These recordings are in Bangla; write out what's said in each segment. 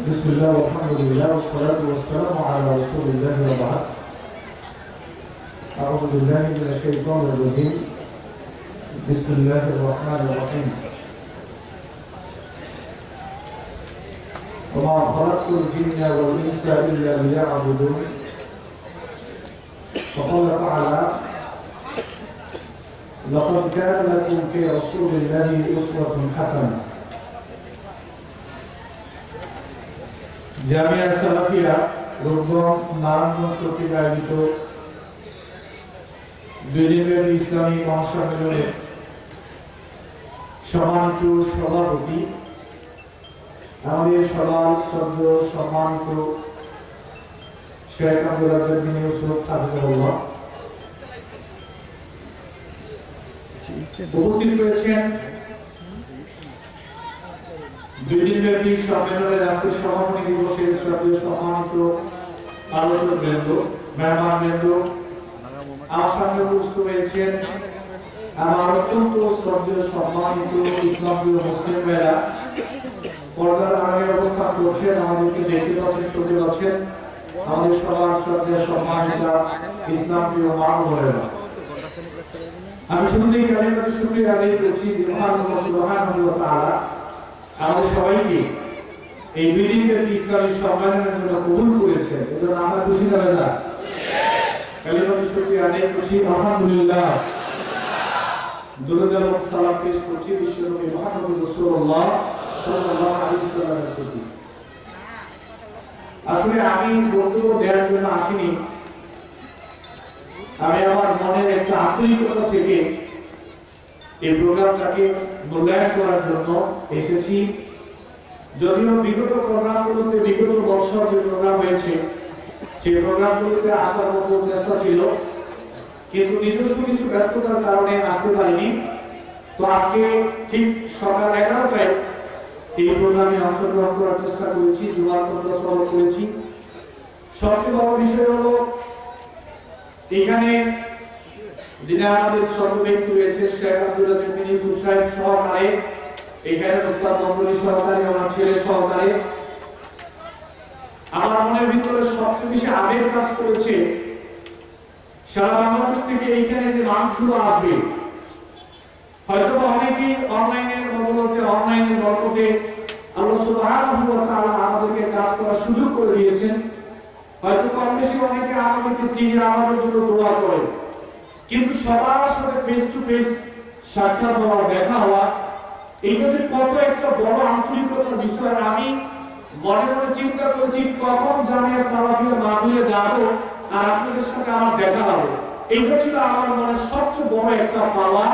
بسم الله والحمد لله والصلاة والسلام على رسول الله وبعد. أعوذ بالله من الشيطان الرجيم. بسم الله الرحمن الرحيم. وما خلقت الجن والإنس إلا ليعبدون. وقال تعالى: لقد كان لكم في رسول الله أسوة حسنة. জামিয়া সালাফিয়া রূপগঞ্জ নারায়ণগঞ্জ কর্তৃক আয়োজিত দুদিনের ইসলামী মহাসম্মেলনের সম্মানিত সভাপতি, আমাদের সবার শ্রদ্ধ সম্মানিত শেখ আব্দুল রাজ্জাক বিন ইউসুফ হাফিজাহুল্লাহ, উপস্থিত রয়েছেন দুই দিনব্যাপী সম্মেলনের আজকের সমাপনী দিবসের শ্রদ্ধেয় সম্মানিত আলোচক বৃন্দ, মেহমান বৃন্দ, আমার সামনে উপস্থিত হয়েছেন আমার অত্যন্ত শ্রদ্ধেয় সম্মানিত ইসলামীয় মুসলিম ভাইরা, পর্দার আড়ালে অবস্থান করছেন, আমাদেরকে দেখতে পাচ্ছেন, শুনতে পাচ্ছেন, আমাদের সবার শ্রদ্ধেয় সম্মানিত ইসলামীয় মা বোনেরা। আমি শুরুতেই কালিমাতুর শুকরিয়া আদায় করছি মহান আল্লাহ সুবহানাহু ওয়া তাআলা আমাদের সবাইকে এই দুই দিনব্যাপী ইসলামী সম্মেলনের জন্য কবুল করেছেন। এজন্য আমরা খুশি না বেজা? কালিমাতুর শুকরিয়া আদায় করছি, আলহামদুলিল্লাহ। দরুদ ও সালাম পেশ করছি বিশ্বনবী মুহাম্মদ রাসূলুল্লাহ সাল্লাল্লাহু আলাইহি ওয়াসাল্লামের প্রতি। আসলে আমি বক্তব্য দেওয়ার জন্য আসিনি, আমি আমার মনের একটা আন্তরিকতা থেকে এই প্রোগ্রামটাকে মূল্যায়ন করার জন্য এসেছি। যদিও বিগত প্রোগ্রামগুলোতে, বিগত বছর যে প্রোগ্রাম হয়েছে সেই প্রোগ্রামগুলোতে আসার মতো চেষ্টা ছিল, কিন্তু নিজস্ব কিছু ব্যস্ততার কারণে আসতে পারিনি। তো আজকে ঠিক সকাল 11টায় এই প্রোগ্রামে অংশগ্রহণ করার চেষ্টা করেছি, জুমার খোতবা শ্রবণ করেছি। সবচেয়ে বড় বিষয় হলো এখানে যিনি আমাদের সর্বব্যক্তি রয়েছে শেখ আব্দুল রাজ্জাক বিন ইউসুফ সাহেব সহকারে, এখানে উস্তাদ মন্ডলী সহকারে, আমার ছেলে সহকারে, আমার মনের ভিতরে সবচেয়ে বেশি আবেগ কাজ করেছে সারা বাংলাদেশ থেকে এইখানে যে মানুষগুলো আসবে, হয়তো অনেকেই অনলাইনের বদৌলতে, অনলাইনের বরকতে আল্লাহ সুবহানাহু ওয়া তাআলা আমাদেরকে কাজ করার সুযোগ করে দিয়েছেন। হয়তো কম বেশি অনেকে আমাদেরকে চিনে আমাদের জন্য দোয়া করে, কিন্তু সবার সাথে ফেস টু ফেস সাক্ষাৎ হওয়া, দেখা হওয়া, এইটা যে কত একটা বড় আন্তরিকতার বিষয়। আমি মনে মনে চিন্তা করেছি কখন জামিয়া সালাফিয়া মাহফিলে যাব আর আপনাদের সাথে আমার দেখা হবে। এইটা ছিল আমার মনের সবচেয়ে বড় একটা পাওয়া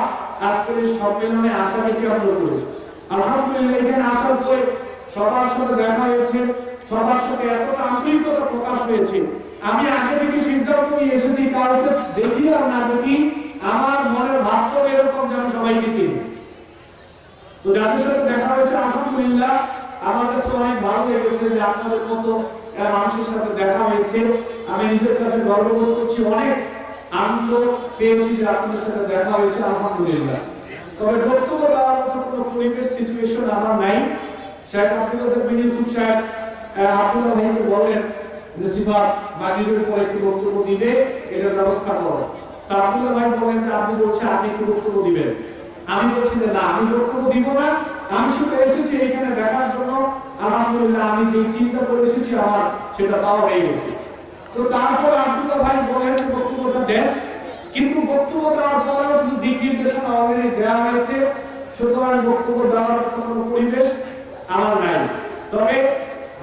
আজকের এই সম্মেলনে আসাকে কেন্দ্র করে। আলহামদুলিল্লাহ, এখানে আসার পরে সবার সাথে দেখা হয়েছে, সবার সাথে এতটা আন্তরিকতা প্রকাশ হয়েছে। আমি আগে থেকে সিদ্ধান্ত নিয়ে এসেছি, কাউকে দেখি আর না দেখি আমার মনের ভাব চলে এরকম যেন সবাইকে চিনি। তো যাদের সাথে দেখা হয়েছে আলহামদুলিল্লাহ, আমার কাছে অনেক ভালো লেগেছে যে আপনাদের মতো মানুষের সাথে দেখা হয়েছে। আমি নিজের কাছে গর্ববোধ করছি, অনেক আনন্দ পেয়েছি যে আপনাদের সাথে দেখা হয়েছে আলহামদুলিল্লাহ। তবে বক্তব্য দেওয়ার মতো কোনো পরিবেশ সিচুয়েশন আমার নাই। শেখ আব্দুল রাজ্জাক বিন ইউসুফ সাহেব আব্দুল্লাহ ভাইকে বলেন যে সিফাত মাগরিবের পরে একটু বক্তব্য দিবে, এটার ব্যবস্থা করো। তা আব্দুল্লাহ ভাই বলেন যে আপনি বলছেন আপনি একটু বক্তব্য দিবেন। আমি বলছি যে না, আমি বক্তব্য দিব না, আমি শুধু এসেছি এখানে দেখার জন্য। আলহামদুলিল্লাহ, আমি যে চিন্তা করে এসেছি আমার সেটা পাওয়া হয়ে গেছে। তো তারপর আব্দুল্লাহ ভাই বলেন যে বক্তব্যটা দেন, কিন্তু বক্তব্য দেওয়ার পরে কিছু দিক নির্দেশনা অলরেডি দেওয়া হয়েছে, সুতরাং বক্তব্য দেওয়ার কোনো পরিবেশ আমার নাই। তবে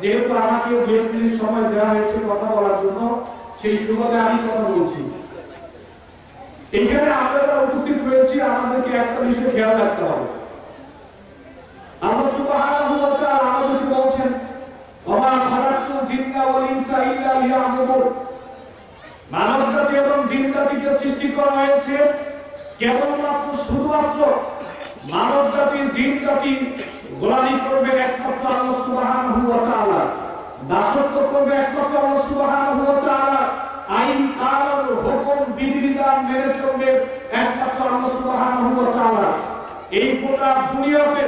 যেহেতু আমাকে 2 মিনিট সময় দেওয়া হয়েছে কথা বলার জন্য, সেই সুবাদে আমি কথা বলছি। এখানে আমরা যারা উপস্থিত হয়েছি আমাদেরকে একটা বিষয় খেয়াল রাখতে হবে। আল্লাহ সুবহানাহু ওয়া তাআলা আমাদেরকে বলছেন, ওয়া মা খালাকতুল জিন্না ওয়াল ইনসা ইল্লা লিয়াবুদুন। মানব জাতি এবং জিন জাতিকে সৃষ্টি করা হয়েছে কেবলমাত্র, শুধুমাত্র মানব জাতি, জিন জাতি গোলামি করবে একমাত্র আল্লাহ সুবহানাহু ওয়া তাআলা, দাসত্ব করবে একমাত্র আল্লাহ সুবহানাহু ওয়া তাআলা, আইন কানুন হুকুম বিধিবিধান মেনে চলবে একমাত্র আল্লাহ সুবহানাহু ওয়া তাআলা। এই গোটা দুনিয়াতে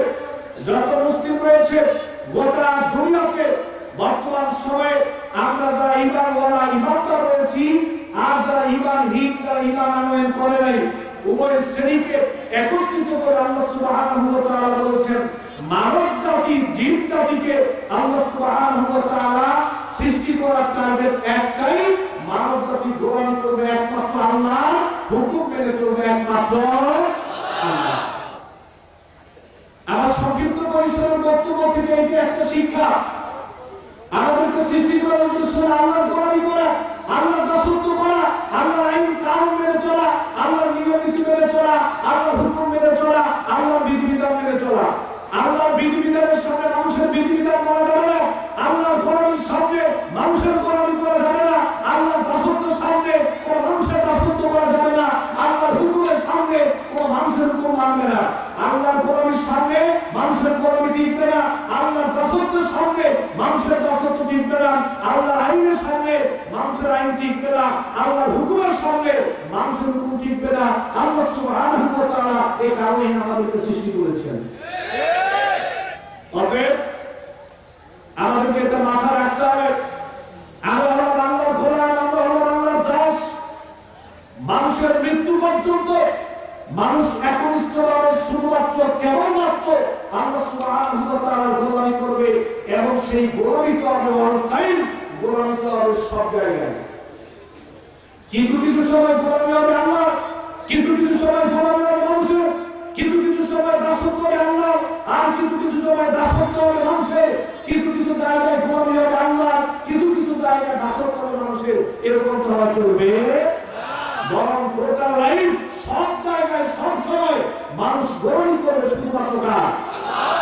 যত মুসলিম রয়েছে গোটা দুনিয়াকে বর্তমান সময়ে আমরা যারা ঈমানওয়ালা ঈমানদার রয়েছি আর যারা ঈমানহীন যারা ঈমান আনয়ন করে নাই উভয় শ্রেণীকে একত্রিত করে আল্লাহ সুবহানাহু ওয়া তাআলা বলেছেন মানব জাতি জিন জাতিকে আল্লাহ সুবহানাহু ওয়া তাআলা সৃষ্টি করার টার্গেট একটাই, মানব জাতি গোলামি করবে একমাত্র আল্লাহ, হুকুম মেনে চলবে একমাত্র আল্লাহ। আমার সংক্ষিপ্ত পরিসরের বক্তব্য থেকে এটি একটা শিক্ষা। আমাদেরকে সৃষ্টি করার উদ্দেশ্য আল্লাহর গোলামি করা, আল্লাহর দাসত্ব করা, আল্লাহর আইন কানুন মেনে চলা, আল্লাহর নিয়ম নীতি মেনে চলা, আল্লাহর হুকুম মেনে চলা, আল্লাহর বিধিবিধান মেনে চলা। আল্লাহর বিধিবিধানের সামনে মানুষের বিধিবিধান করা যাবে না, আল্লাহর গোলামির সামনে মানুষের গোলামি করা যাবে না, আল্লাহর দাসত্বের সামনে কোন মানুষের দাসত্ব করা যাবে না, আল্লাহর হুকুমের সামনে কোন মানুষের হুকুম মানবে না, আল্লাহর গোলামির সামনে মানুষের গোলামি টিকবে না, আল্লাহর দাসত্বের সামনে মানুষের দাসত্ব টিকবে না, আল্লাহর আইনের সামনে মানুষের আইন টিকবে না, আল্লাহর হুকুমের সামনে মানুষের হুকুম টিকবে না। আল্লাহ সুবহানাহু ওয়া তাআলা এই কারণেই আমাদেরকে সৃষ্টি করেছেন। অতএব আমাদেরকে এটা মাথায় রাখতে হবে, আমরা হলাম আল্লাহর গোলাম, আমরা হলাম আল্লাহর দাস। মানুষের মৃত্যু পর্যন্ত মানুষ একনিষ্ঠভাবে শুধুমাত্র কেবলমাত্র আল্লাহ সুবহানাহু ওয়া তাআলার গোলামি করবে এবং সেই গোলামিতে হবে অল টাইম, গোলামিতে হবে সব জায়গায়। কিছু কিছু সময় গোলামি হবে আল্লাহ, কিছু কিছু সময় গোলামি হবে মানুষের, কিছু কিছু সময় দাসত্ব হবে আল্লাহ, আর কিছু কিছু সময় দাসত্ব হবে মানুষের, কিছু কিছু জায়গায় গোলামি হবে আল্লাহ, কিছু কিছু জায়গায় দাসত্ব হবে মানুষের। এরকম তো হওয়া চলবে বরং টোটাল লাইফ সব জায়গায় সব সময় মানুষ গোলামি করবে শুধুমাত্র কার?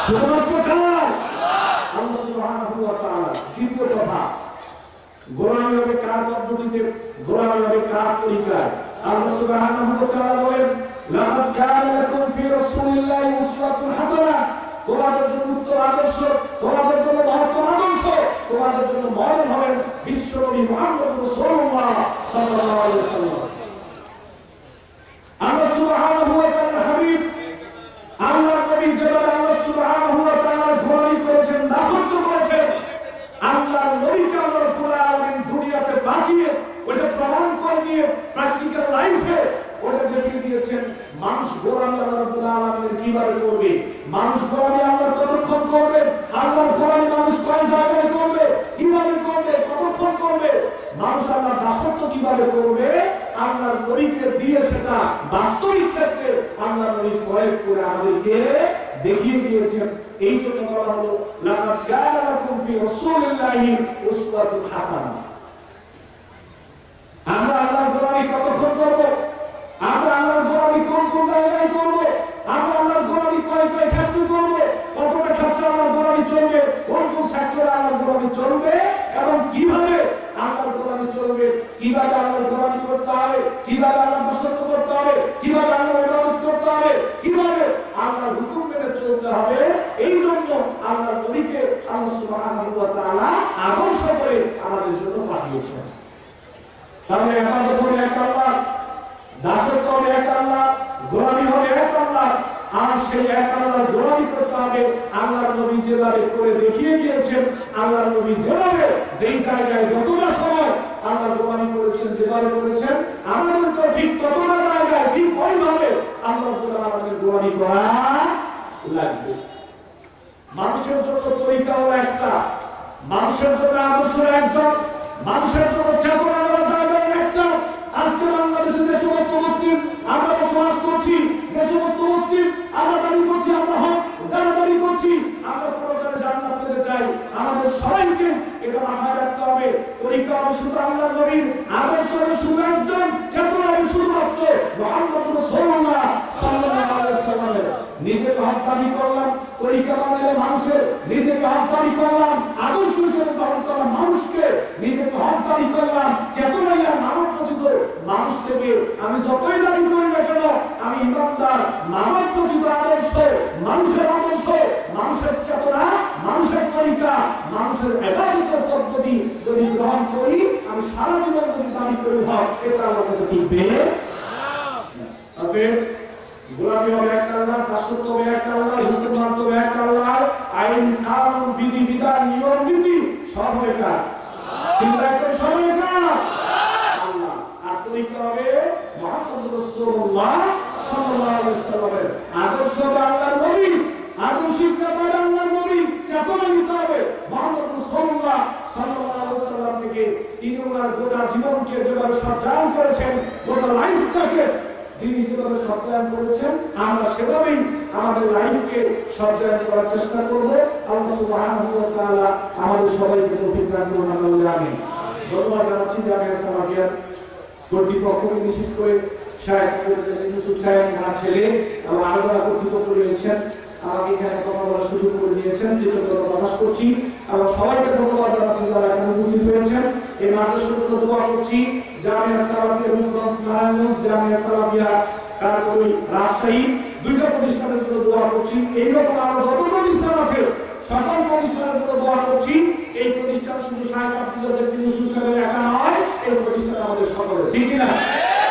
শুধুমাত্র কার? আল্লাহ সুবহানাহু ওয়া তাআলা। দ্বিতীয় কথা, গোলামি হবে কার পদ্ধতিতে? গোলামি হবে কার তরিকায়? আল্লাহ সুবহানাহু ওয়া তাআলা বলেন লাকাদ কানা লাকুম ফি রাসূলিল্লাহি উসওয়াতুন হাসানাহ, তোমাদের জন্য উত্তম আদর্শ, তোমাদের জন্য মহত্তম আদর্শ, তোমাদের জন্য মডেল হবেন বিশ্বনবী মুহাম্মদ রাসূলুল্লাহ সাল্লাল্লাহু আলাইহি ওয়াসাল্লাম। আল্লাহ সুবহানাহু ওয়া তাআলার হাবিব আল্লাহ নবী যেভাবে আল্লাহ সুবহানাহু ওয়া তাআলার গোলামি করেছেন, দাসত্ব করেছেন, আল্লাহর নবীকে আল্লাহ রাব্বুল আলামিন দুনিয়াতে পাঠিয়ে ওটা প্রমাণ করে দিয়ে প্র্যাকটিক্যাল লাইফে ওটা দেখিয়ে দিয়েছেন মানুষ গোলামি আল্লাহ রাব্বুল আলামিনের কিভাবে করবে, মানুষ গোলামি আল্লাহ কতক্ষণ করবে, আল্লাহর গোলামি মানুষ কয় জায়গায় করবে, কিভাবে করবে, কতক্ষণ করবে, মানুষ আল্লাহর দাসত্ব কিভাবে করবে, আল্লাহর নবীকে দিয়ে সেটা বাস্তবিক ক্ষেত্রে আল্লাহর নবী প্রয়োগ করে আমাদেরকে দেখিয়ে দিয়েছেন। এই জন্য বলা হলো লাকাদ কানা লাকুম ফি রাসূলিল্লাহি উসওয়াতুন হাসানাহ। আমরা আল্লাহর গোলামি কতক্ষণ করব, আমরা আল্লাহর গোলামি কোন কোন জায়গায় করব, আমরা আল্লাহর গোলামি কয় কয় ক্ষেত্রে করব, কতটা ক্ষেত্রে আল্লাহর গোলামি চলবে, কোন কোন সেক্টরে আল্লাহর গোলামি চলবে এবং কিভাবে আল্লাহর গোলামি চলবে, কিভাবে আল্লাহর গোলামি করতে হবে, কিভাবে আল্লাহর দাসত্ব করতে হবে, কিভাবে আল্লাহর ইবাদত করতে হবে, কিভাবে আল্লাহর হুকুম মেনে চলতে হবে। এই জন্য আল্লাহর নবীকে আল্লাহ সুবহানাহু ওয়া তাআলা আদর্শ করে আমাদের জন্য পাঠিয়েছেন। তাহলে ইবাদত হবে এক আল্লাহ, দাসত্ব হবে এক আল্লাহ, গোলামি হবে এক আল্লাহ, আর সেই এক আল্লাহর গোলামি করতে হবে আল্লাহর নবী যেভাবে করে দেখিয়ে দিয়েছেন। আল্লাহর নবী যেভাবে যেই জায়গায় যতটা সময় আল্লাহর গোলামি করেছেন, যেভাবে করেছেন, আমাদেরকে ঠিক ততটা জায়গায় ঠিক ওইভাবে আল্লাহর গোলামি করা লাগবে। মানুষের জন্য তরিকা হলো একটা, মানুষের জন্য আদর্শ একজন, মানুষের জন্য চেতনা নেওয়ার জায়গা একটা। আজকে বাংলাদেশে যে সমস্ত মুসলিম আমরা বসবাস করছি, যে সমস্ত মুসলিম আমরা দাবি করছি আমরা হক, যারা দাবি করছি আমরা পরকালে জান্নাত পেতে চাই, আমাদের সবাইকে এটা মাথায় রাখতে হবে। তরিকা হবে শুধু আল্লাহর নবীর, আদর্শ হবে শুধু একজন, চেতনা হবে শুধুমাত্র মুহাম্মদ রাসূলুল্লাহ সাল্লাল্লাহু আলাইহি ওয়াসাল্লাম। নিজেকে হক দাবি করলাম, তরিকা বানালে মানুষের, নিজেকে হক দাবি করলাম, আদর্শ হিসেবে গ্রহণ করলাম মানুষকে, নিজেকে হক দাবি করলাম, চেতনাই আর মানব রচিত মানুষ থেকে আমি যতই দাবি করি না কেন আমি ইমানদার, মানব রচিত আদর্শ, মানুষের আদর্শ, মানুষের চেতনা, মানুষের তরিকা, মানুষের ইবাদতের পদ্ধতি যদি গ্রহণ করি, আমি সারা জীবন যদি দাবি করি হক, এটা আমার কাছে টিকবে না। অতএব গোলামি হবে এক আল্লাহ, দাসত্ব হবে এক আল্লাহ, হুকুম মানতে হবে এক আল্লাহ, আইন কানুন বিধি বিধান নিয়ম নীতি সব চিন্তা করে সময় কার? আল্লাহ। আর তরিকা হবে মুহাম্মদ রাসূলুল্লাহ সাল্লাল্লাহু আলাইহি ওয়াসাল্লামের আদর্শ হবে আল্লাহর নবী, আদর্শিকতা হবে আল্লাহর নবী, চেতনা নিতে হবে মুহাম্মদ রাসূলুল্লাহ সাল্লাল্লাহু আলাইহি ওয়াসাল্লাম থেকে। তিনি ওনার গোটা জীবনকে যেভাবে সজ্জায়ন করেছেন, গোটা লাইফটাকে যিনি যেভাবে সজ্জায়ন করেছেন, আমরা সেভাবেই আমাদের লাইফকে সজ্জায়ন করার চেষ্টা করব। আল্লাহ সুবহানাহু ওয়া তাআলা আমাদের সবাইকে তৌফিক দান করুন, আমিন। ধন্যবাদ জানাচ্ছি জামিয়া সালাফিয়া কর্তৃপক্ষকে, বিশেষ করে শায়েখ ইউসুফ সাহেব, আমার ছেলে এবং আরো যারা কর্তৃপক্ষ রয়েছেন আমাকে এখানে কথা বলার সুযোগ করে দিয়েছেন, কৃতজ্ঞতা প্রকাশ করছি। এবং সবাইকে ধন্যবাদ জানাচ্ছি যারা এখানে উপস্থিত হয়েছেন। এই মাদ্রাসার জন্য দোয়া করছি, জামিয়া সালাফিয়া রূপগঞ্জ, নারায়ণগঞ্জ, জামিয়া সালাফিয়া তারপরে রাজশাহী, দুইটা প্রতিষ্ঠানের জন্য দোয়া করছি। এইরকম আরো যত প্রতিষ্ঠান আছে সকল প্রতিষ্ঠানের জন্য দোয়া করছি। এই প্রতিষ্ঠান শুধু শায়েখ আব্দুল ইউসুফ সাহেবের একা নয়, এই প্রতিষ্ঠান আমাদের সকলের, ঠিক না?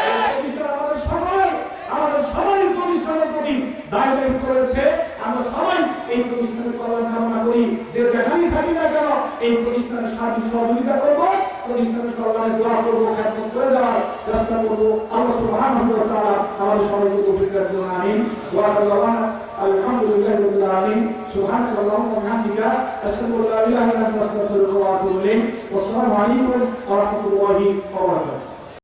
এই প্রতিষ্ঠান আমাদের সকলের, আমাদের সবাই প্রতিষ্ঠানের প্রতি দায় দায়িত্ব রয়েছে। আমরা সবাই এই প্রতিষ্ঠানের কল্যাণ কামনা করি, যে যেখানেই থাকি না কেন এই প্রতিষ্ঠানের সার্বিক সহযোগিতা করব, প্রতিষ্ঠানের কল্যাণে দোয়া করবো, খেদমত করে যাওয়ার চেষ্টা করবো। আল্লাহ সুবহানাহু ওয়া তাআলা আমাদের সবাইকে তৌফিক দান করুন, আমিন। ওয়া আল্লাহ আলহামদুলিল্লাহি রাব্বিল আলামিন। সুবহানাল্লাহি ওয়া বিহামদিহি, আশহাদু আল্লা ইলাহা ইল্লা আনতা, আস্তাগফিরুকা ওয়া আতুবু ইলাইক। ওয়া আসসালামু আলাইকুম ওয়া রাহমাতুল্লাহি ওয়া বারাকাতুহু।